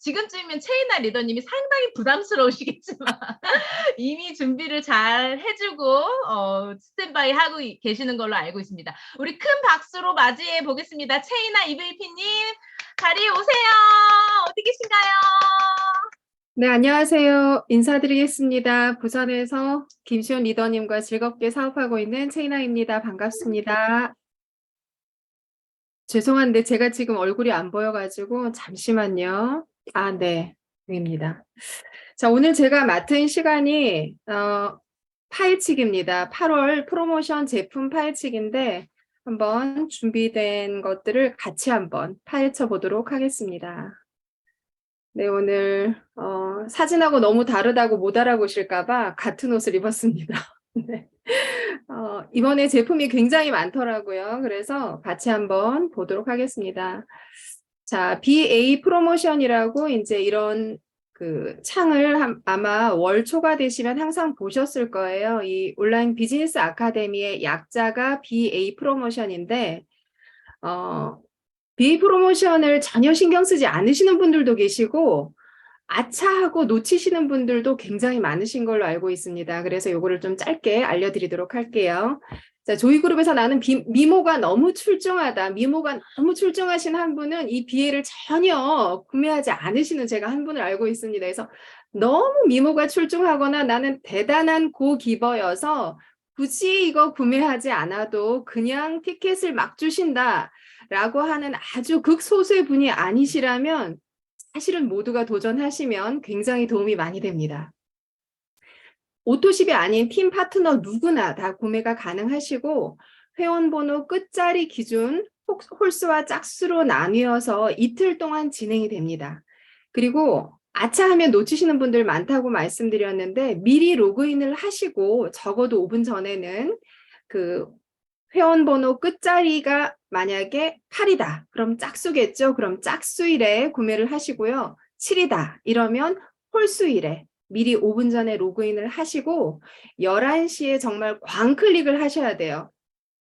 지금쯤이면 최이나 리더님이 상당히 부담스러우시겠지만 이미 준비를 잘 해주고 스탠바이 하고 계시는 걸로 알고 있습니다. 우리 큰 박수로 맞이해 보겠습니다. 최이나 EVP님 자리에 오세요. 어디 계신가요? 네, 안녕하세요. 인사드리겠습니다. 부산에서 김시온 리더님과 즐겁게 사업하고 있는 최이나입니다. 반갑습니다. 죄송한데 제가 지금 얼굴이 안 보여가지고 잠시만요. 아, 네, 여기입니다. 자, 오늘 제가 맡은 시간이 파헤치기입니다. 8월 프로모션 제품 파헤치기인데 한번 준비된 것들을 같이 한번 파헤쳐 보도록 하겠습니다. 네, 오늘 사진하고 너무 다르다고 못 알아보실까 봐 같은 옷을 입었습니다. 네. 이번에 제품이 굉장히 많더라고요. 그래서 같이 한번 보도록 하겠습니다. 자, BA 프로모션이라고 이제 이런 그 창을 아마 월 초가 되시면 항상 보셨을 거예요. 이 온라인 비즈니스 아카데미의 약자가 BA 프로모션인데 BA 프로모션을 전혀 신경 쓰지 않으시는 분들도 계시고 아차하고 놓치시는 분들도 굉장히 많으신 걸로 알고 있습니다. 그래서 요거를 좀 짧게 알려드리도록 할게요. 자, 조이그룹에서 나는 미모가 너무 출중하다. 미모가 너무 출중하신 한 분은 이 BA를 전혀 구매하지 않으시는 제가 한 분을 알고 있습니다. 그래서 너무 미모가 출중하거나 나는 대단한 고기버여서 굳이 이거 구매하지 않아도 그냥 티켓을 막 주신다. 라고 하는 아주 극소수의 분이 아니시라면 사실은 모두가 도전하시면 굉장히 도움이 많이 됩니다. 오토십이 아닌 팀 파트너 누구나 다 구매가 가능하시고 회원번호 끝자리 기준 홀수와 짝수로 나뉘어서 이틀 동안 진행이 됩니다. 그리고 아차하면 놓치시는 분들 많다고 말씀드렸는데 미리 로그인을 하시고 적어도 5분 전에는 그 회원번호 끝자리가 만약에 8이다. 그럼 짝수겠죠. 그럼 짝수일에 구매를 하시고요. 7이다. 이러면 홀수일에 미리 5분 전에 로그인을 하시고 11시에 정말 광클릭을 하셔야 돼요.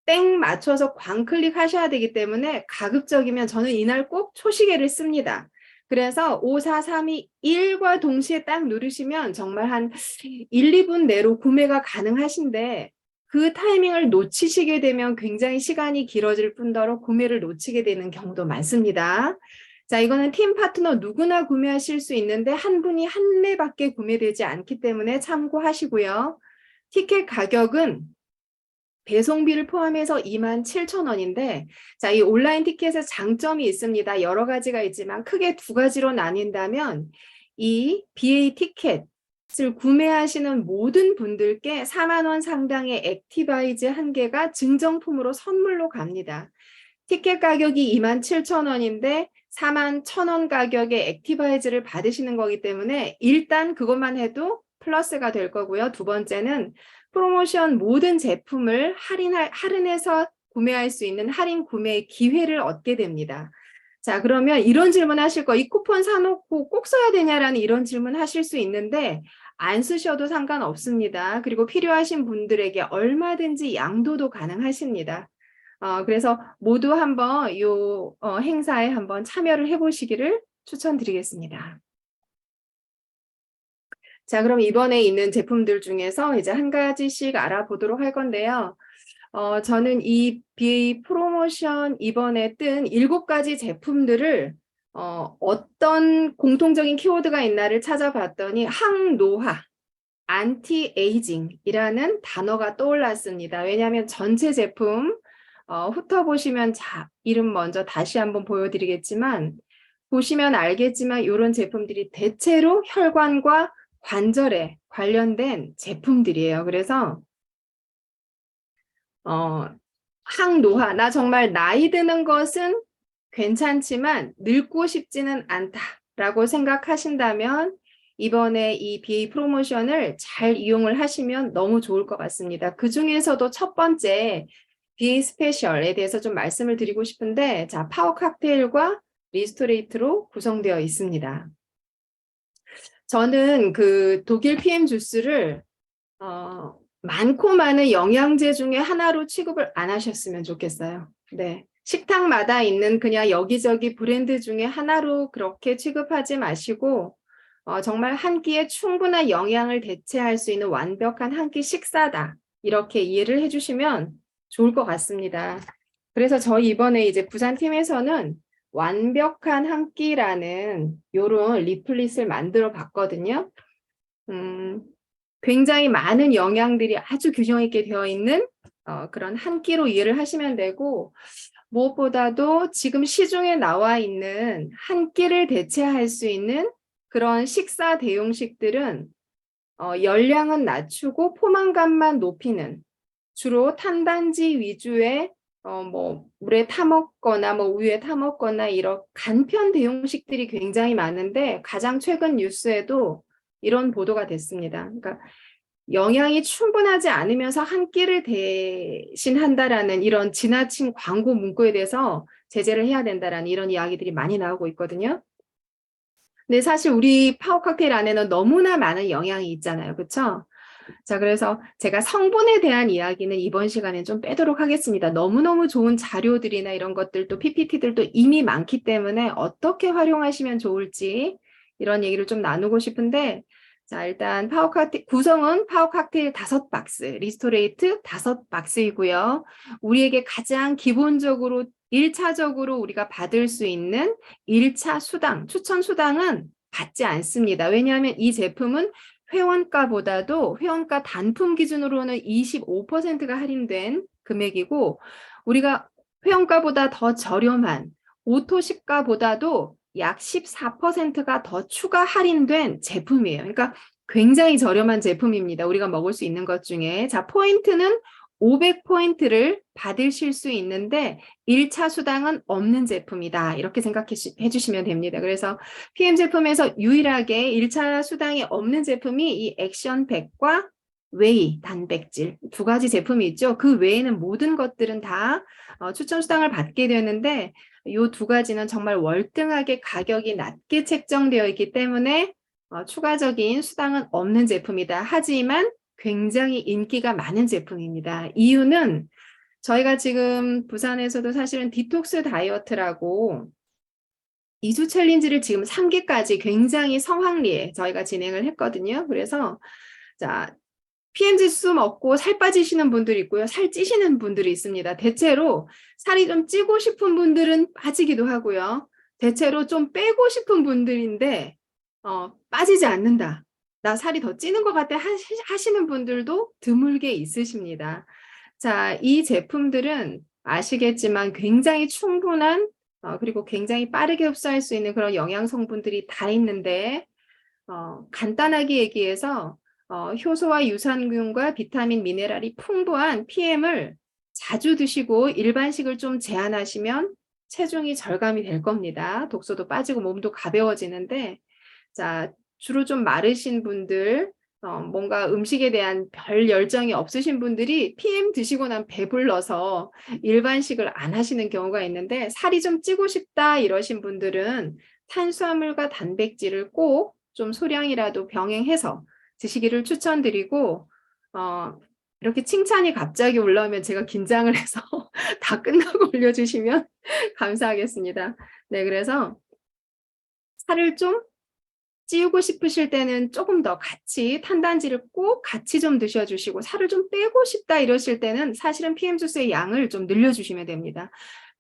땡 맞춰서 광클릭 하셔야 되기 때문에 가급적이면 저는 이날 꼭 초시계를 씁니다. 그래서 5, 4, 3, 2, 1과 동시에 딱 누르시면 정말 한 1, 2분 내로 구매가 가능하신데 그 타이밍을 놓치시게 되면 굉장히 시간이 길어질 뿐더러 구매를 놓치게 되는 경우도 많습니다. 자, 이거는 팀 파트너 누구나 구매하실 수 있는데 한 분이 한 매밖에 구매되지 않기 때문에 참고하시고요. 티켓 가격은 배송비를 포함해서 27,000원인데 자, 이 온라인 티켓의 장점이 있습니다. 여러 가지가 있지만 크게 두 가지로 나뉜다면 이 BA 티켓 을 구매하시는 모든 분들께 4만 원 상당의 액티바이즈 한 개가 증정품으로 선물로 갑니다. 티켓 가격이 27,000원인데 4만 1,000원 가격의 액티바이즈를 받으시는 거기 때문에 일단 그것만 해도 플러스가 될 거고요. 두 번째는 프로모션 모든 제품을 할인해서 구매할 수 있는 할인 구매 기회를 얻게 됩니다. 자, 그러면 이런 질문 하실 거, 이 쿠폰 사놓고 꼭 써야 되냐라는 이런 질문 하실 수 있는데 안 쓰셔도 상관없습니다. 그리고 필요하신 분들에게 얼마든지 양도도 가능하십니다. 그래서 모두 한번 이 행사에 한번 참여를 해보시기를 추천드리겠습니다. 자, 그럼 이번에 있는 제품들 중에서 이제 한 가지씩 알아보도록 할 건데요. 저는 이 BA 프로모션 이번에 뜬 7가지 제품들을 어떤 공통적인 키워드가 있나를 찾아봤더니 항노화, 안티에이징이라는 단어가 떠올랐습니다. 왜냐하면 전체 제품 훑어보시면 이름 먼저 다시 한번 보여드리겠지만 보시면 알겠지만 이런 제품들이 대체로 혈관과 관절에 관련된 제품들이에요. 그래서 항노화, 나 정말 나이 드는 것은 괜찮지만 늙고 싶지는 않다라고 생각하신다면 이번에 이 BA 프로모션을 잘 이용을 하시면 너무 좋을 것 같습니다. 그 중에서도 첫 번째 BA 스페셜에 대해서 좀 말씀을 드리고 싶은데 자, 파워 칵테일과 리스토레이트로 구성되어 있습니다. 저는 그 독일 PM 주스를 많고 많은 영양제 중에 하나로 취급을 안 하셨으면 좋겠어요. 네, 식탁마다 있는 그냥 여기저기 브랜드 중에 하나로 그렇게 취급하지 마시고 정말 한 끼에 충분한 영양을 대체할 수 있는 완벽한 한 끼 식사다. 이렇게 이해를 해주시면 좋을 것 같습니다. 그래서 저희 이번에 이제 부산팀에서는 완벽한 한 끼라는 요런 리플릿을 만들어 봤거든요. 굉장히 많은 영양들이 아주 균형 있게 되어 있는 그런 한 끼로 이해를 하시면 되고, 무엇보다도 지금 시중에 나와 있는 한 끼를 대체할 수 있는 그런 식사 대용식들은 열량은 낮추고 포만감만 높이는, 주로 탄단지 위주의 뭐 물에 타 먹거나 뭐 우유에 타 먹거나 이런 간편 대용식들이 굉장히 많은데, 가장 최근 뉴스에도 이런 보도가 됐습니다. 그러니까 영양이 충분하지 않으면서 한 끼를 대신한다라는 이런 지나친 광고 문구에 대해서 제재를 해야 된다라는 이런 이야기들이 많이 나오고 있거든요. 근데 사실 우리 파워 칵테일 안에는 너무나 많은 영양이 있잖아요. 그렇죠? 자, 그래서 제가 성분에 대한 이야기는 이번 시간에 좀 빼도록 하겠습니다. 너무너무 좋은 자료들이나 이런 것들도 PPT들도 이미 많기 때문에 어떻게 활용하시면 좋을지 이런 얘기를 좀 나누고 싶은데, 자, 일단 파워 칵테일 구성은 파워 칵테일 5박스, 리스토레이트 5박스이고요. 우리에게 가장 기본적으로 1차적으로 우리가 받을 수 있는 1차 수당, 추천 수당은 받지 않습니다. 왜냐하면 이 제품은 회원가보다도 회원가 단품 기준으로는 25%가 할인된 금액이고, 우리가 회원가보다 더 저렴한 오토십가보다도 약 14%가 더 추가 할인된 제품이에요. 그러니까 굉장히 저렴한 제품입니다. 우리가 먹을 수 있는 것 중에. 자, 포인트는 500포인트를 받으실 수 있는데 1차 수당은 없는 제품이다. 이렇게 생각해 주시면 됩니다. 그래서 PM 제품에서 유일하게 1차 수당이 없는 제품이 이 액션 100과 웨이 단백질 두 가지 제품이 있죠. 그 외에는 모든 것들은 다 추천 수당을 받게 되는데, 이 두 가지는 정말 월등하게 가격이 낮게 책정되어 있기 때문에 추가적인 수당은 없는 제품이다. 하지만 굉장히 인기가 많은 제품입니다. 이유는 저희가 지금 부산에서도 사실은 디톡스 다이어트라고 2주 챌린지를 지금 3기까지 굉장히 성황리에 저희가 진행을 했거든요. 그래서 자, PM 지수 먹고 살 빠지시는 분들이 있고요. 살 찌시는 분들이 있습니다. 대체로 살이 좀 찌고 싶은 분들은 빠지기도 하고요. 대체로 좀 빼고 싶은 분들인데 빠지지 않는다. 나 살이 더 찌는 것 같아 하시는 분들도 드물게 있으십니다. 자, 이 제품들은 아시겠지만 굉장히 충분한 그리고 굉장히 빠르게 흡수할 수 있는 그런 영양 성분들이 다 있는데, 간단하게 얘기해서 효소와 유산균과 비타민, 미네랄이 풍부한 PM을 자주 드시고 일반식을 좀 제한하시면 체중이 절감이 될 겁니다. 독소도 빠지고 몸도 가벼워지는데, 자, 주로 좀 마르신 분들, 뭔가 음식에 대한 별 열정이 없으신 분들이 PM 드시고 난 배불러서 일반식을 안 하시는 경우가 있는데, 살이 좀 찌고 싶다 이러신 분들은 탄수화물과 단백질을 꼭 좀 소량이라도 병행해서 드시기를 추천드리고, 이렇게 칭찬이 갑자기 올라오면 제가 긴장을 해서 다 끝나고 올려주시면 감사하겠습니다. 네, 그래서 살을 좀 찌우고 싶으실 때는 조금 더 같이 탄단지를 꼭 같이 좀 드셔주시고, 살을 좀 빼고 싶다 이러실 때는 사실은 PM 주스의 양을 좀 늘려주시면 됩니다.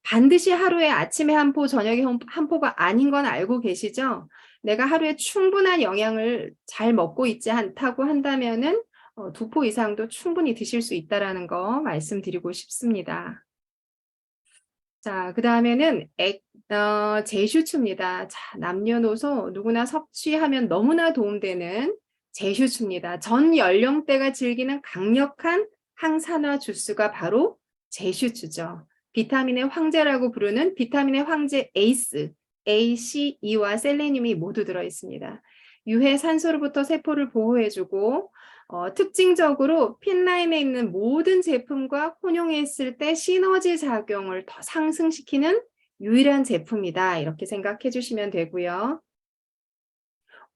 반드시 하루에 아침에 한 포, 저녁에 한 포가 아닌 건 알고 계시죠? 내가 하루에 충분한 영양을 잘 먹고 있지 않다고 한다면은 2포 이상도 충분히 드실 수 있다는 거 말씀드리고 싶습니다. 자, 그 다음에는 제슈츠입니다. 자, 남녀노소 누구나 섭취하면 너무나 도움되는 제슈츠입니다. 전 연령대가 즐기는 강력한 항산화 주스가 바로 제슈츠죠. 비타민의 황제라고 부르는 비타민의 황제 에이스, A, C, E와 셀레늄이 모두 들어있습니다. 유해 산소로부터 세포를 보호해주고, 특징적으로 핀라인에 있는 모든 제품과 혼용했을 때 시너지 작용을 더 상승시키는 유일한 제품이다. 이렇게 생각해 주시면 되고요.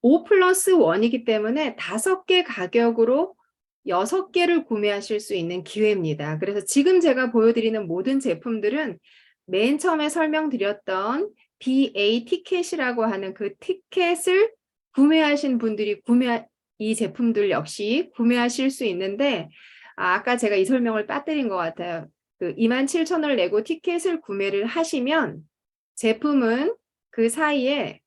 5+1이기 때문에 5개 가격으로 6개를 구매하실 수 있는 기회입니다. 그래서 지금 제가 보여드리는 모든 제품들은 맨 처음에 설명드렸던 BA 티켓이라고 하는 그 티켓을 구매하신 분들이 이 제품들 역시 구매하실 수 있는데, 아까 제가 이 설명을 빠뜨린 것 같아요. 그 27,000원을 내고 티켓을 구매를 하시면 제품은 그 사이에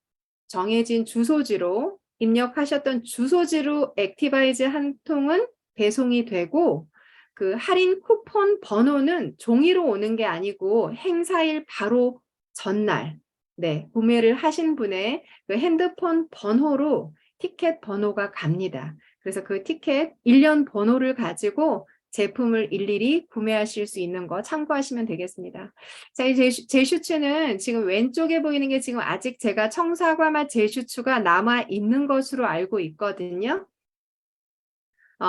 정해진 주소지로 입력하셨던 주소지로 액티바이즈 한 통은 배송이 되고, 그 할인 쿠폰 번호는 종이로 오는 게 아니고 행사일 바로 전날, 네, 구매를 하신 분의 그 핸드폰 번호로 티켓 번호가 갑니다. 그래서 그 티켓 1년 번호를 가지고 제품을 일일이 구매하실 수 있는 거 참고하시면 되겠습니다. 자, 이 제슈츠는 지금 왼쪽에 보이는 게 지금 아직 제가 청사과 맛 제슈츠가 남아 있는 것으로 알고 있거든요.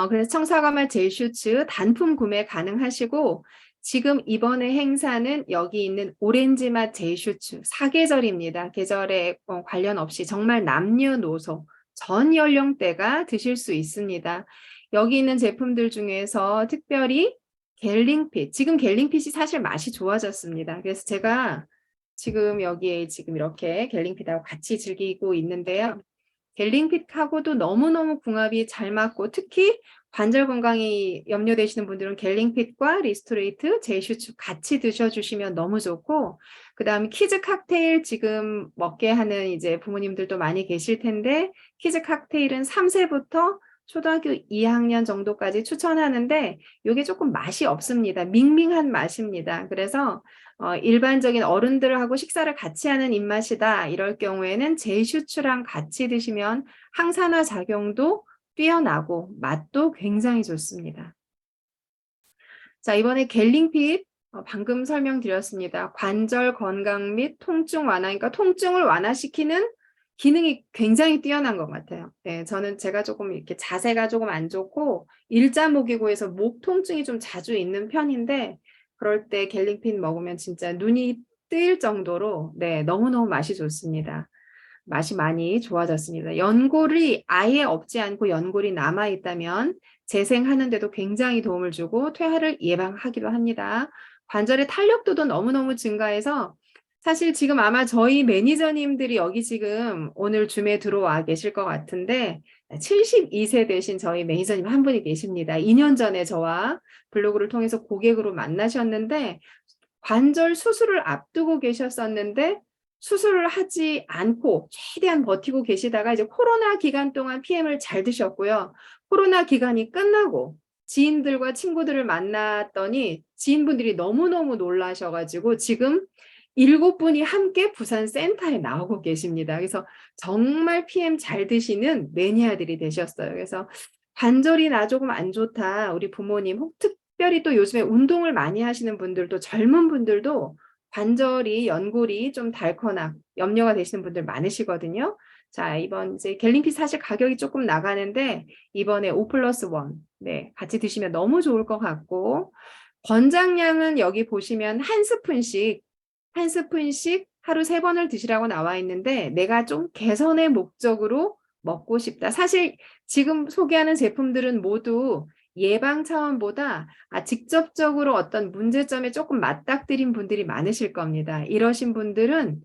그래서 청사과 맛 제슈츠 단품 구매 가능하시고, 지금 이번에 행사는 여기 있는 오렌지 맛 제슈츠 사계절입니다. 계절에 관련 없이 정말 남녀노소 전 연령대가 드실 수 있습니다. 여기 있는 제품들 중에서 특별히 갤링핏, 지금 갤링핏이 사실 맛이 좋아졌습니다. 그래서 제가 지금 여기에 지금 이렇게 갤링핏하고 같이 즐기고 있는데요. 갤링핏하고도 너무너무 궁합이 잘 맞고, 특히 관절 건강이 염려되시는 분들은 갤링핏과 리스토레이트, 제슈츠 같이 드셔주시면 너무 좋고, 그 다음에 키즈 칵테일 지금 먹게 하는 이제 부모님들도 많이 계실 텐데, 키즈 칵테일은 3세부터 초등학교 2학년 정도까지 추천하는데, 이게 조금 맛이 없습니다. 밍밍한 맛입니다. 그래서 일반적인 어른들하고 식사를 같이 하는 입맛이다, 이럴 경우에는 제슈츠랑 같이 드시면 항산화 작용도 뛰어나고 맛도 굉장히 좋습니다. 자, 이번에 갤링핏 방금 설명드렸습니다. 관절 건강 및 통증 완화, 그러니까 통증을 완화시키는 기능이 굉장히 뛰어난 것 같아요. 네, 제가 조금 이렇게 자세가 조금 안 좋고 일자목이고 해서 목 통증이 좀 자주 있는 편인데, 그럴 때 갤링핏 먹으면 진짜 눈이 뜨일 정도로, 네, 너무너무 맛이 좋습니다. 맛이 많이 좋아졌습니다. 연골이 아예 없지 않고 연골이 남아 있다면 재생하는 데도 굉장히 도움을 주고 퇴화를 예방하기도 합니다. 관절의 탄력도도 너무너무 증가해서, 사실 지금 아마 저희 매니저님들이 여기 지금 오늘 줌에 들어와 계실 것 같은데, 72세 되신 저희 매니저님 한 분이 계십니다. 2년 전에 저와 블로그를 통해서 고객으로 만나셨는데, 관절 수술을 앞두고 계셨었는데 수술을 하지 않고 최대한 버티고 계시다가 이제 코로나 기간 동안 PM을 잘 드셨고요. 코로나 기간이 끝나고 지인들과 친구들을 만났더니 지인분들이 너무너무 놀라셔가지고 지금 7분이 함께 부산 센터에 나오고 계십니다. 그래서 정말 PM 잘 드시는 매니아들이 되셨어요. 그래서 관절이 나 조금 안 좋다, 우리 부모님, 혹 특별히 또 요즘에 운동을 많이 하시는 분들도, 젊은 분들도 관절이, 연골이 좀 닳거나 염려가 되시는 분들 많으시거든요. 자, 이번 이제 갤링핏 사실 가격이 조금 나가는데 이번에 5+1, 네, 같이 드시면 너무 좋을 것 같고, 권장량은 여기 보시면 한 스푼씩 하루 3번을 드시라고 나와 있는데, 내가 좀 개선의 목적으로 먹고 싶다. 사실 지금 소개하는 제품들은 모두 예방 차원보다 직접적으로 어떤 문제점에 조금 맞닥뜨린 분들이 많으실 겁니다. 이러신 분들은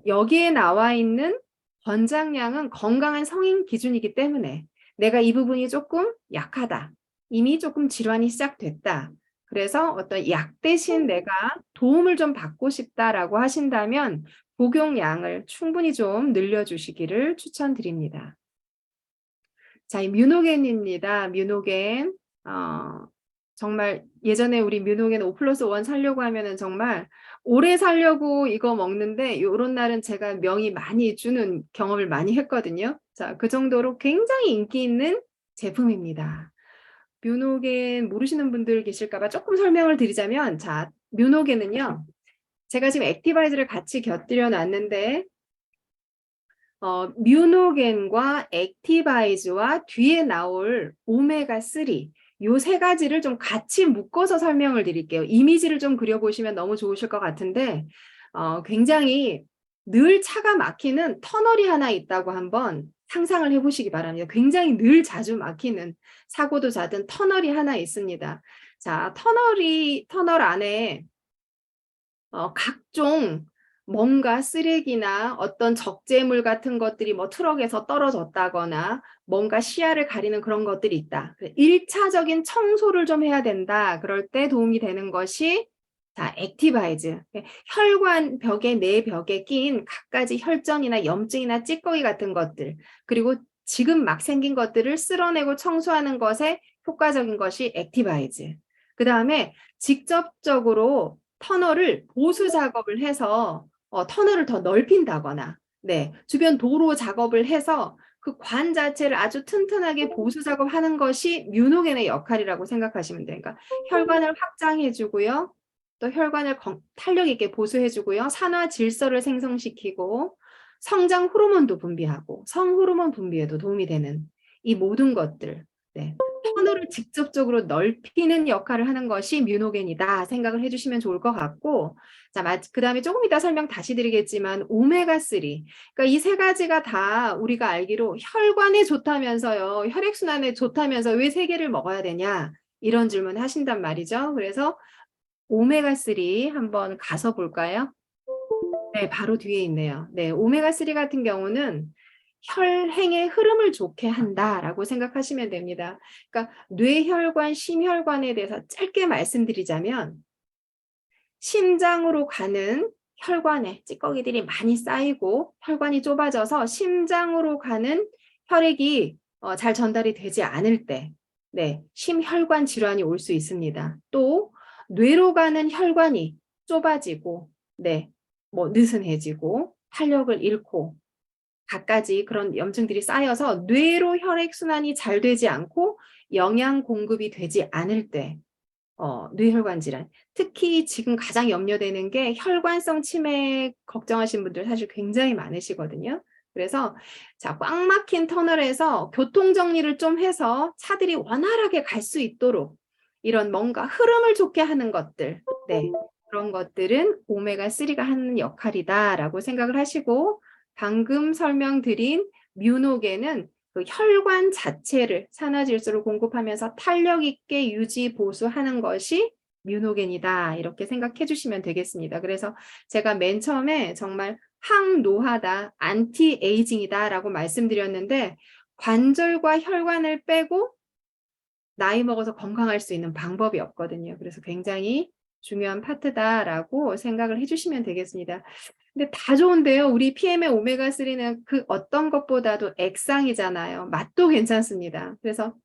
여기에 나와 있는 권장량은 건강한 성인 기준이기 때문에 내가 이 부분이 조금 약하다, 이미 조금 질환이 시작됐다, 그래서 어떤 약 대신 내가 도움을 좀 받고 싶다라고 하신다면 복용량을 충분히 좀 늘려주시기를 추천드립니다. 자, 이 뮤노겐입니다. 뮤노겐. 정말 예전에 우리 뮤노겐 5+1 살려고 하면은 정말 오래 살려고 이거 먹는데, 요런 날은 제가 명이 많이 주는 경험을 많이 했거든요. 자, 그 정도로 굉장히 인기 있는 제품입니다. 뮤노겐 모르시는 분들 계실까봐 조금 설명을 드리자면, 자, 뮤노겐은요, 제가 지금 액티바이즈를 같이 곁들여 놨는데, 뮤노겐과 액티바이즈와 뒤에 나올 오메가3, 요 세 가지를 좀 같이 묶어서 설명을 드릴게요. 이미지를 좀 그려보시면 너무 좋으실 것 같은데, 굉장히 늘 차가 막히는 터널이 하나 있다고 한번 상상을 해보시기 바랍니다. 굉장히 늘 자주 막히는, 사고도 잦은 터널이 하나 있습니다. 자, 터널 안에 각종 뭔가 쓰레기나 어떤 적재물 같은 것들이 뭐 트럭에서 떨어졌다거나 뭔가 시야를 가리는 그런 것들이 있다. 1차적인 청소를 좀 해야 된다. 그럴 때 도움이 되는 것이 자, 액티바이즈. 혈관 벽에 내 벽에 낀 갖가지 혈전이나 염증이나 찌꺼기 같은 것들, 그리고 지금 막 생긴 것들을 쓸어내고 청소하는 것에 효과적인 것이 액티바이즈. 그 다음에 직접적으로 터널을 보수 작업을 해서 터널을 더 넓힌다거나, 네, 주변 도로 작업을 해서 그 관 자체를 아주 튼튼하게 보수 작업하는 것이 뮤노겐의 역할이라고 생각하시면 돼요. 그러니까 혈관을 확장해주고요. 또 혈관을 탄력 있게 보수해주고요. 산화 질서를 생성시키고 성장 호르몬도 분비하고 성호르몬 분비에도 도움이 되는 이 모든 것들, 네, 터널을 직접적으로 넓히는 역할을 하는 것이 뮤노겐이다 생각을 해주시면 좋을 것 같고, 자, 그 다음에 조금 이따 설명 다시 드리겠지만 오메가3, 그러니까 이 세 가지가 다 우리가 알기로 혈관에 좋다면서요, 혈액순환에 좋다면서 왜 세 개를 먹어야 되냐 이런 질문 하신단 말이죠. 그래서 오메가3 한번 가서 볼까요? 네, 바로 뒤에 있네요. 네, 오메가3 같은 경우는 혈행의 흐름을 좋게 한다라고 생각하시면 됩니다. 그러니까 뇌혈관, 심혈관에 대해서 짧게 말씀드리자면 심장으로 가는 혈관에 찌꺼기들이 많이 쌓이고 혈관이 좁아져서 심장으로 가는 혈액이 잘 전달이 되지 않을 때, 네, 심혈관 질환이 올 수 있습니다. 또 뇌로 가는 혈관이 좁아지고, 네, 뭐 느슨해지고 탄력을 잃고 갖가지 그런 염증들이 쌓여서 뇌로 혈액순환이 잘 되지 않고 영양 공급이 되지 않을 때 뇌혈관 질환. 특히 지금 가장 염려되는 게 혈관성 치매 걱정하시는 분들 사실 굉장히 많으시거든요. 그래서 자, 꽉 막힌 터널에서 교통 정리를 좀 해서 차들이 원활하게 갈 수 있도록 이런 뭔가 흐름을 좋게 하는 것들, 네, 그런 것들은 오메가3가 하는 역할이다라고 생각을 하시고, 방금 설명드린 뮤노겐은 그 혈관 자체를 산화질소를 공급하면서 탄력 있게 유지 보수하는 것이 뮤노겐이다 이렇게 생각해 주시면 되겠습니다. 그래서 제가 맨 처음에 정말 항노화다, 안티에이징이다 라고 말씀드렸는데 관절과 혈관을 빼고 나이 먹어서 건강할 수 있는 방법이 없거든요. 그래서 굉장히 중요한 파트다라고 생각을 해주시면 되겠습니다. 근데 다 좋은데요. 우리 PM의 오메가3는 그 어떤 것보다도 액상이잖아요. 맛도 괜찮습니다. 그래서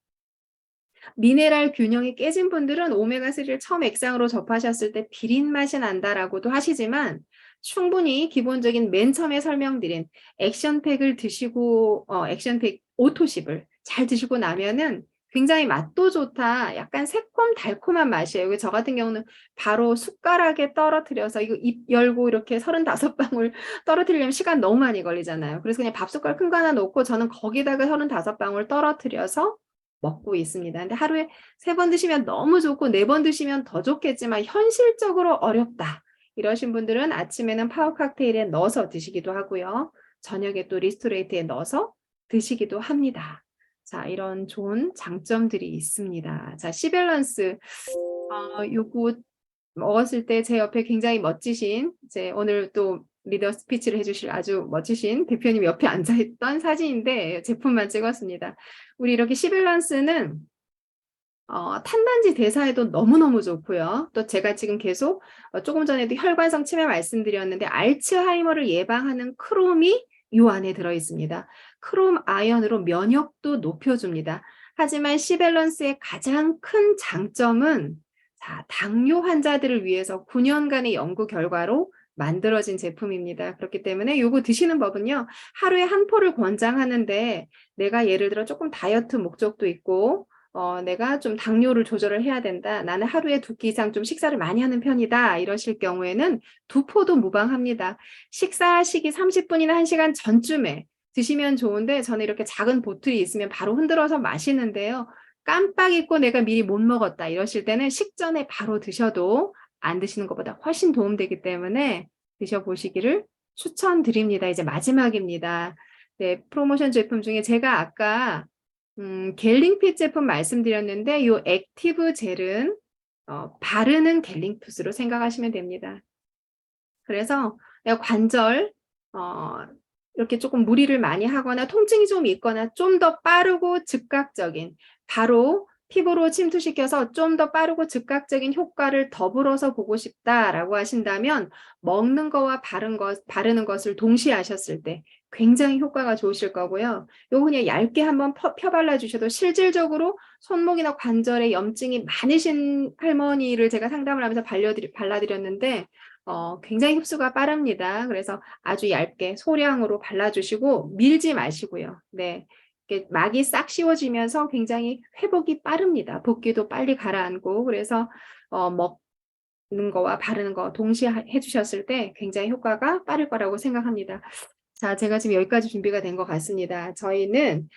미네랄 균형이 깨진 분들은 오메가3를 처음 액상으로 접하셨을 때 비린 맛이 난다라고도 하시지만 충분히 기본적인 맨 처음에 설명드린 액션팩을 드시고 액션팩 오토십을 잘 드시고 나면은 굉장히 맛도 좋다. 약간 새콤 달콤한 맛이에요. 저 같은 경우는 바로 숟가락에 떨어뜨려서 이거 입 열고 이렇게 35방울 떨어뜨리려면 시간 너무 많이 걸리잖아요. 그래서 그냥 밥숟갈 큰 거 하나 놓고 저는 거기다가 35방울 떨어뜨려서 먹고 있습니다. 근데 하루에 3번 드시면 너무 좋고 4번 드시면 더 좋겠지만 현실적으로 어렵다. 이러신 분들은 아침에는 파워 칵테일에 넣어서 드시기도 하고요. 저녁에 또 리스토레이트에 넣어서 드시기도 합니다. 자, 이런 좋은 장점들이 있습니다. 자, 시밸런스. 요거 먹었을 때 제 옆에 굉장히 멋지신, 오늘 또 리더 스피치를 해주실 아주 멋지신 대표님 옆에 앉아있던 사진인데 제품만 찍었습니다. 우리 이렇게 시밸런스는 탄단지 대사에도 너무너무 좋고요. 또 제가 지금 계속 조금 전에도 혈관성 치매 말씀드렸는데 알츠하이머를 예방하는 크롬이 이 안에 들어있습니다. 크롬 아연으로 면역도 높여줍니다. 하지만 시밸런스의 가장 큰 장점은 자, 당뇨 환자들을 위해서 9년간의 연구 결과로 만들어진 제품입니다. 그렇기 때문에 이거 드시는 법은요. 하루에 한 포를 권장하는데 내가 예를 들어 조금 다이어트 목적도 있고 내가 좀 당뇨를 조절을 해야 된다. 나는 하루에 2끼 이상 좀 식사를 많이 하는 편이다. 이러실 경우에는 2포도 무방합니다. 식사하시기 30분이나 1시간 전쯤에 드시면 좋은데 저는 이렇게 작은 보틀이 있으면 바로 흔들어서 마시는데요. 깜빡 잊고 내가 미리 못 먹었다. 이러실 때는 식전에 바로 드셔도 안 드시는 것보다 훨씬 도움되기 때문에 드셔보시기를 추천드립니다. 이제 마지막입니다. 네, 프로모션 제품 중에 제가 아까 겔링핏 제품 말씀드렸는데 이 액티브 젤은 바르는 겔링핏으로 생각하시면 됩니다. 그래서 관절 이렇게 조금 무리를 많이 하거나 통증이 좀 있거나 좀 더 빠르고 즉각적인 바로 피부로 침투시켜서 좀 더 빠르고 즉각적인 효과를 더불어서 보고 싶다라고 하신다면 먹는 거와 바르는 것을 동시에 하셨을 때 굉장히 효과가 좋으실 거고요. 요거 그냥 얇게 한번 펴발라 주셔도 실질적으로 손목이나 관절에 염증이 많으신 할머니를 제가 상담을 하면서 발라드렸는데 굉장히 흡수가 빠릅니다. 그래서 아주 얇게 소량으로 발라주시고 밀지 마시고요. 네. 이렇게 막이 싹 씌워지면서 굉장히 회복이 빠릅니다. 붓기도 빨리 가라앉고 그래서 먹는 거와 바르는 거 동시에 해주셨을 때 굉장히 효과가 빠를 거라고 생각합니다. 자, 제가 지금 여기까지 준비가 된 것 같습니다. 저희는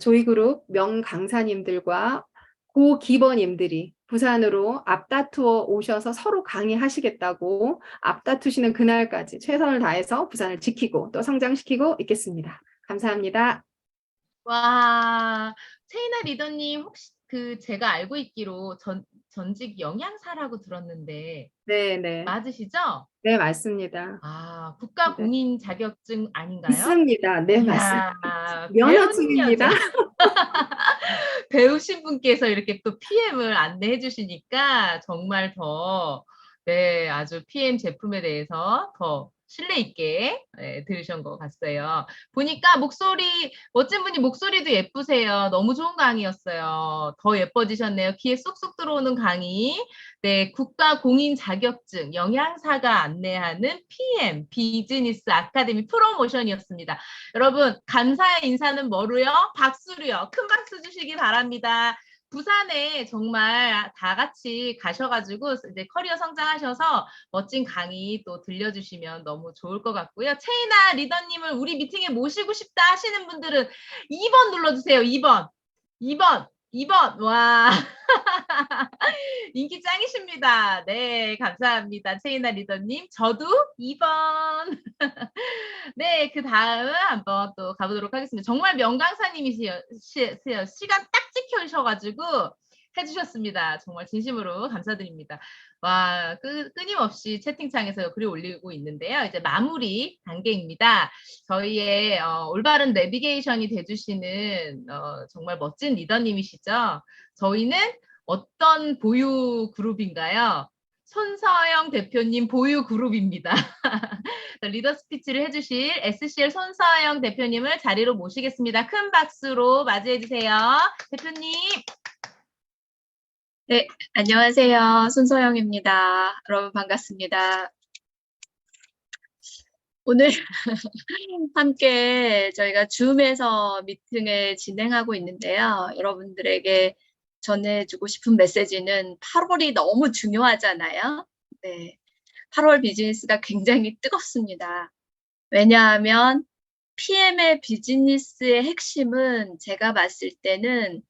조이그룹 명강사님들과 고기버님들이 부산으로 앞다투어 오셔서 서로 강의하시겠다고 앞다투시는 그날까지 최선을 다해서 부산을 지키고 또 성장시키고 있겠습니다. 감사합니다. 와, 채이나 리더님 혹시 제가 알고 있기로 전직 영양사라고 들었는데 네, 네. 맞으시죠? 네, 맞습니다. 아, 국가 네. 공인 자격증 아닌가요? 있습니다. 네, 맞습니다. 이야, 배운 면허증입니다. 여자. 배우신 분께서 이렇게 또 PM을 안내해 주시니까 정말 더, 네, 아주 PM 제품에 대해서 더 신뢰 있게 들으신 것 같아요. 보니까 멋진 분이 목소리도 예쁘세요. 너무 좋은 강의였어요. 더 예뻐지셨네요. 귀에 쏙쏙 들어오는 강의. 네, 국가 공인 자격증, 영양사가 안내하는 PM, 비즈니스 아카데미 프로모션이었습니다. 여러분, 감사의 인사는 뭐로요? 박수로요. 큰 박수 주시기 바랍니다. 부산에 정말 다 같이 가셔가지고 이제 커리어 성장하셔서 멋진 강의 또 들려주시면 너무 좋을 것 같고요. 채이나 리더님을 우리 미팅에 모시고 싶다 하시는 분들은 2번 눌러주세요. 2번. 2번. 2번. 와. 인기 짱이십니다. 네, 감사합니다. 채이나 리더님. 저도 2번. 네, 그 다음 한번 또 가보도록 하겠습니다. 정말 명강사님이세요. 시간 딱 지켜주셔가지고 해주셨습니다. 정말 진심으로 감사드립니다. 와, 끊임없이 채팅창에서 글을 올리고 있는데요. 이제 마무리 단계입니다. 저희의 올바른 내비게이션이 돼주시는 정말 멋진 리더님이시죠. 저희는 어떤 보유 그룹인가요? 손서영 대표님 보유 그룹입니다. 리더 스피치를 해주실 SCL 손서영 대표님을 자리로 모시겠습니다. 큰 박수로 맞이해 주세요. 대표님. 네, 안녕하세요. 손소영입니다. 여러분 반갑습니다. 오늘 함께 저희가 줌에서 미팅을 진행하고 있는데요. 여러분들에게 전해주고 싶은 메시지는 8월이 너무 중요하잖아요. 네, 8월 비즈니스가 굉장히 뜨겁습니다. 왜냐하면 PM의 비즈니스의 핵심은 제가 봤을 때는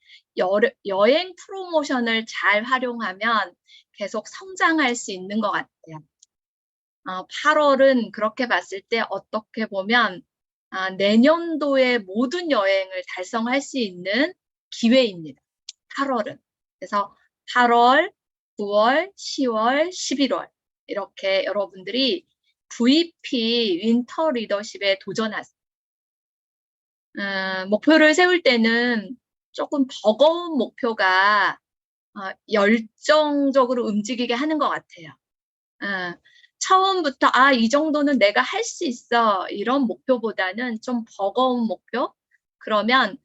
여행 프로모션을 잘 활용하면 계속 성장할 수 있는 것 같아요. 8월은 그렇게 봤을 때 어떻게 보면 내년도의 모든 여행을 달성할 수 있는 기회입니다. 8월은. 그래서 8월, 9월, 10월, 11월 이렇게 여러분들이 VP 윈터 리더십에 도전하세요. 목표를 세울 때는 조금 버거운 목표가 열정적으로 움직이게 하는 것 같아요. 처음부터 이 정도는 내가 할 수 있어 이런 목표보다는 좀 버거운 목표 그러면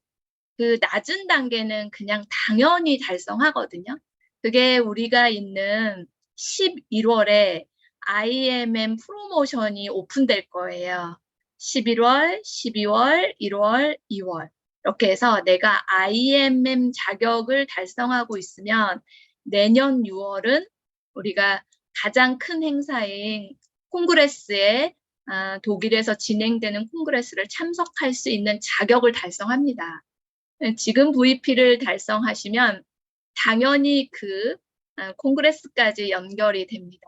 그 낮은 단계는 그냥 당연히 달성하거든요. 그게 우리가 있는 11월에 IMM 프로모션이 오픈될 거예요. 11월, 12월, 1월, 2월 이렇게 해서 내가 IMM 자격을 달성하고 있으면 내년 6월은 우리가 가장 큰 행사인 콩그레스에 독일에서 진행되는 콩그레스를 참석할 수 있는 자격을 달성합니다. 지금 VP를 달성하시면 당연히 그 콩그레스까지 연결이 됩니다.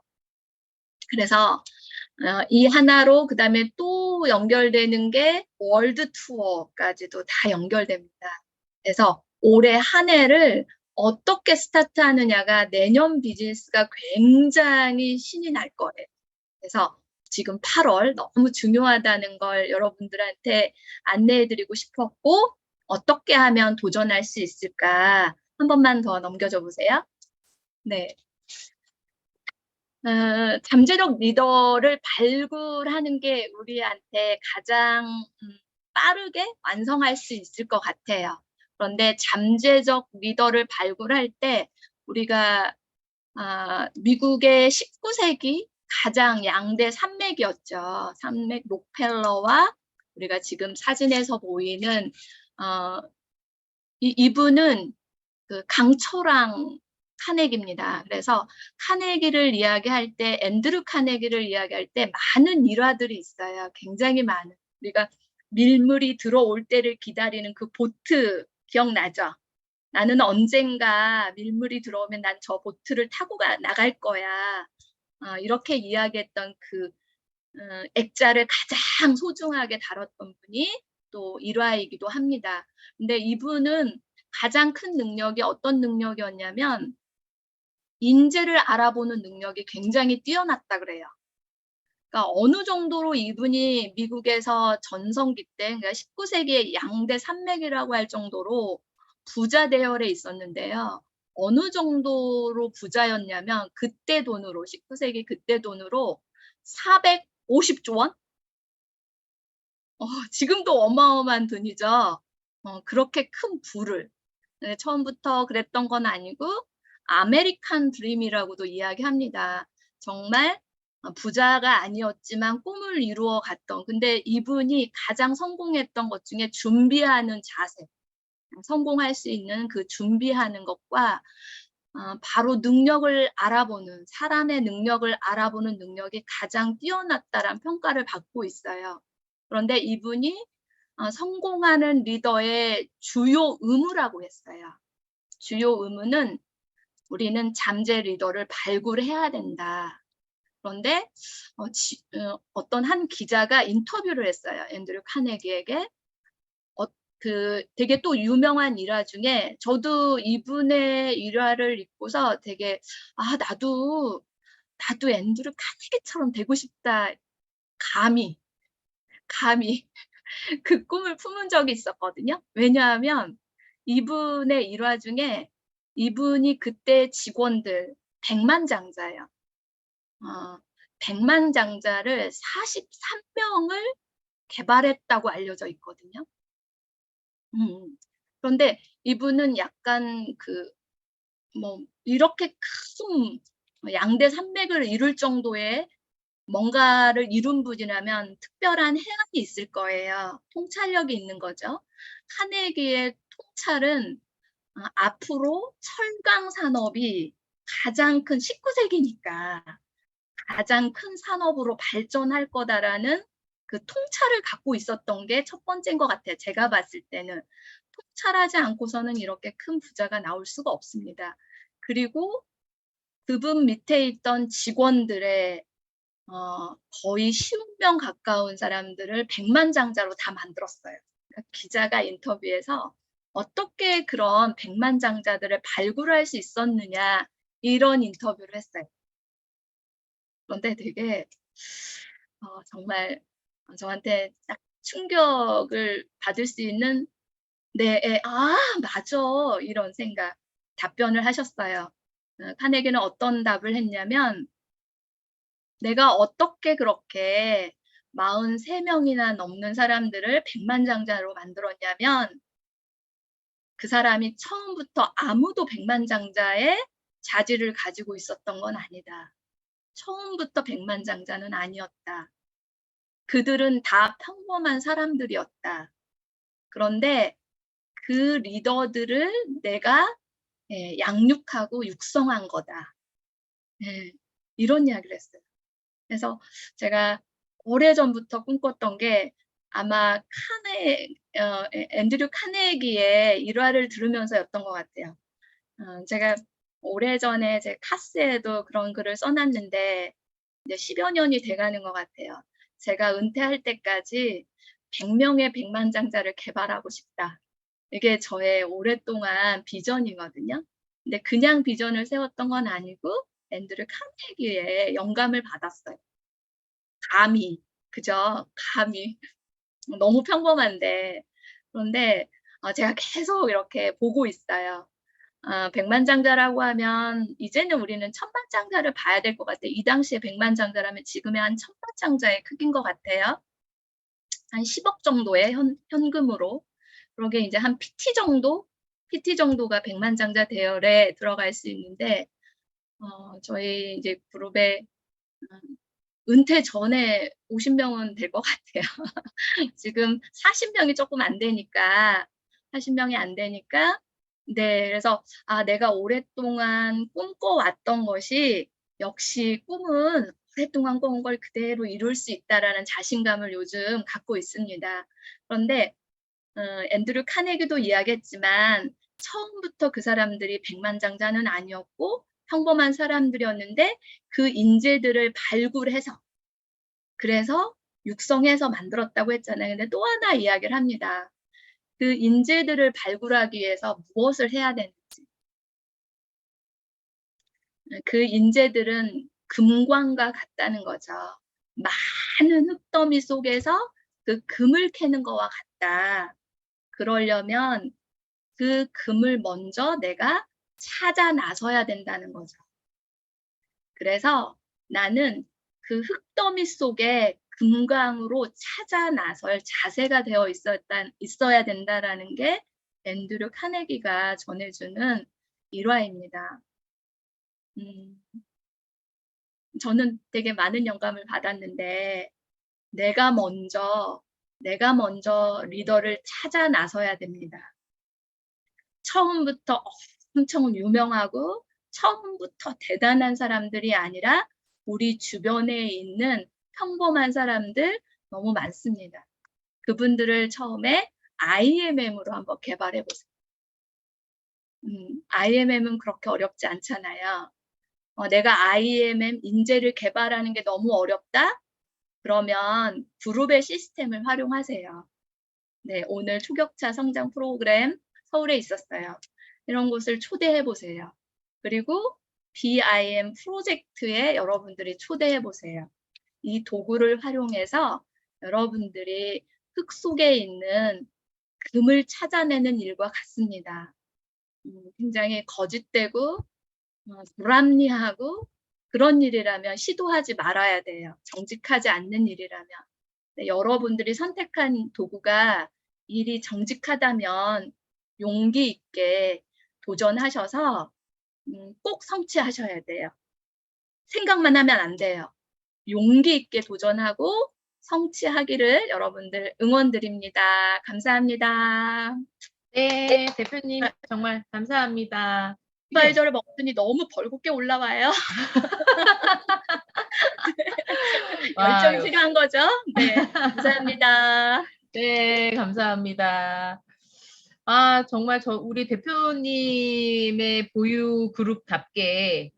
그래서 이 하나로 그 다음에 또 연결되는 게 월드 투어까지도 다 연결됩니다. 그래서 올해 한 해를 어떻게 스타트하느냐가 내년 비즈니스가 굉장히 신이 날 거예요. 그래서 지금 8월 너무 중요하다는 걸 여러분들한테 안내해드리고 싶었고, 어떻게 하면 도전할 수 있을까? 한 번만 더 넘겨줘 보세요. 네. 잠재적 리더를 발굴하는 게 우리한테 가장 빠르게 완성할 수 있을 것 같아요. 그런데 잠재적 리더를 발굴할 때 우리가 미국의 19세기 가장 양대 산맥이었죠. 산맥 록펠러와 우리가 지금 사진에서 보이는 이분은 그 강철왕 카네기입니다. 그래서 카네기를 이야기할 때, 앤드류 카네기를 이야기할 때 많은 일화들이 있어요. 굉장히 많은. 우리가 밀물이 들어올 때를 기다리는 그 보트 기억나죠? 나는 언젠가 밀물이 들어오면 난 저 보트를 타고 나갈 거야. 이렇게 이야기했던 그 액자를 가장 소중하게 다뤘던 분이 또 일화이기도 합니다. 근데 이분은 가장 큰 능력이 어떤 능력이었냐면 인재를 알아보는 능력이 굉장히 뛰어났다 그래요. 그러니까 어느 정도로 이분이 미국에서 전성기 때, 그러니까 19세기의 양대 산맥이라고 할 정도로 부자 대열에 있었는데요. 어느 정도로 부자였냐면 그때 돈으로, 19세기 그때 돈으로 450조 원? 지금도 어마어마한 돈이죠. 그렇게 큰 부를. 네, 처음부터 그랬던 건 아니고 아메리칸 드림이라고도 이야기합니다. 정말 부자가 아니었지만 꿈을 이루어 갔던. 근데 이분이 가장 성공했던 것 중에 준비하는 자세. 성공할 수 있는 그 준비하는 것과 바로 능력을 알아보는, 사람의 능력을 알아보는 능력이 가장 뛰어났다라는 평가를 받고 있어요. 그런데 이분이 성공하는 리더의 주요 의무라고 했어요. 주요 의무는 우리는 잠재 리더를 발굴해야 된다. 그런데 어떤 한 기자가 인터뷰를 했어요. 앤드류 카네기에게. 되게 또 유명한 일화 중에 저도 이분의 일화를 읽고서 되게 나도 앤드류 카네기처럼 되고 싶다. 감히 그 꿈을 품은 적이 있었거든요. 왜냐하면 이분의 일화 중에 이분이 그때 직원들 100만 장자예요. 100만 장자를 43명을 개발했다고 알려져 있거든요. 그런데 이분은 약간 이렇게 큰 양대 산맥을 이룰 정도의 뭔가를 이룬 분이라면 특별한 해안이 있을 거예요. 통찰력이 있는 거죠. 카네기의 통찰은 앞으로 철강 산업이 가장 큰 19세기니까 가장 큰 산업으로 발전할 거다라는 그 통찰을 갖고 있었던 게 첫 번째인 것 같아요. 제가 봤을 때는. 통찰하지 않고서는 이렇게 큰 부자가 나올 수가 없습니다. 그리고 그분 밑에 있던 직원들의 거의 10명 가까운 사람들을 100만 장자로 다 만들었어요. 그러니까 기자가 인터뷰에서 어떻게 그런 100만 장자들을 발굴할 수 있었느냐 이런 인터뷰를 했어요. 그런데 되게 정말 저한테 딱 충격을 받을 수 있는 맞아 이런 생각 답변을 하셨어요. 카네기는 어떤 답을 했냐면 내가 어떻게 그렇게 43명이나 넘는 사람들을 100만 장자로 만들었냐면 그 사람이 처음부터 아무도 100만 장자의 자질을 가지고 있었던 건 아니다. 처음부터 100만 장자는 아니었다. 그들은 다 평범한 사람들이었다. 그런데 그 리더들을 내가 양육하고 육성한 거다. 이런 이야기를 했어요. 그래서 제가 오래전부터 꿈꿨던 게 아마 앤드류 카네기의 일화를 들으면서였던 것 같아요. 제가 오래전에 제 카스에도 그런 글을 써놨는데 이제 10여 년이 돼가는 것 같아요. 제가 은퇴할 때까지 100명의 백만장자를 개발하고 싶다. 이게 저의 오랫동안 비전이거든요. 근데 그냥 비전을 세웠던 건 아니고 앤드류 카네기의 영감을 받았어요. 감히, 그죠? 감히. 너무 평범한데. 그런데 제가 계속 이렇게 보고 있어요. 백만장자라고 하면 이제는 우리는 천만장자를 봐야 될 것 같아요. 이 당시에 백만장자라면 지금의 한 천만장자의 크기인 것 같아요. 한 10억 정도의 현금으로. 그러게 이제 한 PT 정도가 백만장자 대열에 들어갈 수 있는데, 저희 이제 그룹에 은퇴 전에 50명은 될 것 같아요. 지금 40명이 조금 안 되니까, 40명이 안 되니까, 네, 그래서, 내가 오랫동안 꿈꿔왔던 것이, 역시 꿈은 오랫동안 꿔온 걸 그대로 이룰 수 있다라는 자신감을 요즘 갖고 있습니다. 그런데, 앤드류 카네기도 이야기했지만, 처음부터 그 사람들이 백만장자는 아니었고, 평범한 사람들이었는데, 그 인재들을 발굴해서, 그래서 육성해서 만들었다고 했잖아요. 근데 또 하나 이야기를 합니다. 그 인재들을 발굴하기 위해서 무엇을 해야 되는지. 그 인재들은 금광과 같다는 거죠. 많은 흙더미 속에서 그 금을 캐는 거와 같다. 그러려면 그 금을 먼저 내가 찾아 나서야 된다는 거죠. 그래서 나는 그 흙더미 속에 금광으로 찾아 나설 자세가 되어 있어야 된다라는 게 앤드류 카네기가 전해주는 일화입니다. 저는 되게 많은 영감을 받았는데 내가 먼저 리더를 찾아 나서야 됩니다. 처음부터 엄청 유명하고 처음부터 대단한 사람들이 아니라 우리 주변에 있는 평범한 사람들 너무 많습니다. 그분들을 처음에 IMM으로 한번 개발해 보세요. IMM은 그렇게 어렵지 않잖아요. 내가 IMM 인재를 개발하는 게 너무 어렵다? 그러면 그룹의 시스템을 활용하세요. 네, 오늘 초격차 성장 프로그램 서울에 있었어요. 이런 곳을 초대해 보세요. 그리고 BIM 프로젝트에 여러분들이 초대해 보세요. 이 도구를 활용해서 여러분들이 흙 속에 있는 금을 찾아내는 일과 같습니다. 굉장히 거짓되고 불합리하고 그런 일이라면 시도하지 말아야 돼요. 정직하지 않는 일이라면. 네, 여러분들이 선택한 도구가 일이 정직하다면 용기 있게 도전하셔서 꼭 성취하셔야 돼요. 생각만 하면 안 돼요. 용기 있게 도전하고 성취하기를 여러분들 응원드립니다. 감사합니다. 네, 대표님 정말 감사합니다. 스파이저를 먹더니 너무 벌겋게 올라와요. 열정이 와, 필요한 거죠? 네, 감사합니다. 네, 감사합니다. 정말 우리 대표님의 보유 그룹답게,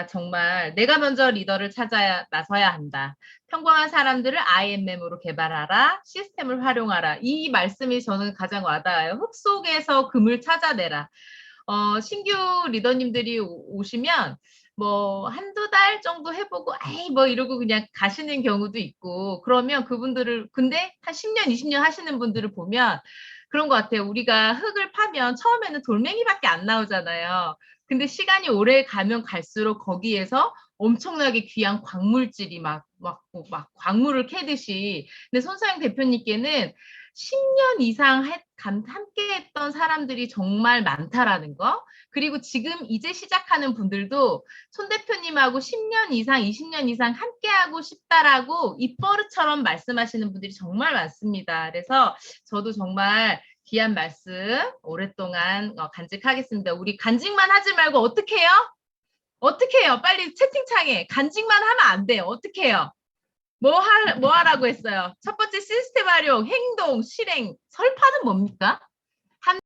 정말 내가 먼저 리더를 찾아야 나서야 한다. 평범한 사람들을 IMM으로 개발하라. 시스템을 활용하라. 이 말씀이 저는 가장 와닿아요. 흙 속에서 금을 찾아내라. 신규 리더님들이 오시면 뭐 한두 달 정도 해보고 에이 뭐 이러고 그냥 가시는 경우도 있고, 그러면 그분들을, 근데 한 10년 20년 하시는 분들을 보면 그런 것 같아요. 우리가 흙을 파면 처음에는 돌멩이밖에 안 나오잖아요. 근데 시간이 오래 가면 갈수록 거기에서 엄청나게 귀한 광물질이 막 광물을 캐듯이. 근데 손사영 대표님께는 10년 이상 함께 했던 사람들이 정말 많다라는 거. 그리고 지금 이제 시작하는 분들도 손 대표님하고 10년 이상, 20년 이상 함께하고 싶다라고 입버릇처럼 말씀하시는 분들이 정말 많습니다. 그래서 저도 정말 귀한 말씀 오랫동안 간직하겠습니다. 우리 간직만 하지 말고 어떻게 해요? 어떻게 해요? 빨리 채팅창에 간직만 하면 안 돼요. 어떻게 해요? 뭐 하라고 했어요? 첫 번째 시스템 활용, 행동, 실행, 설파는 뭡니까?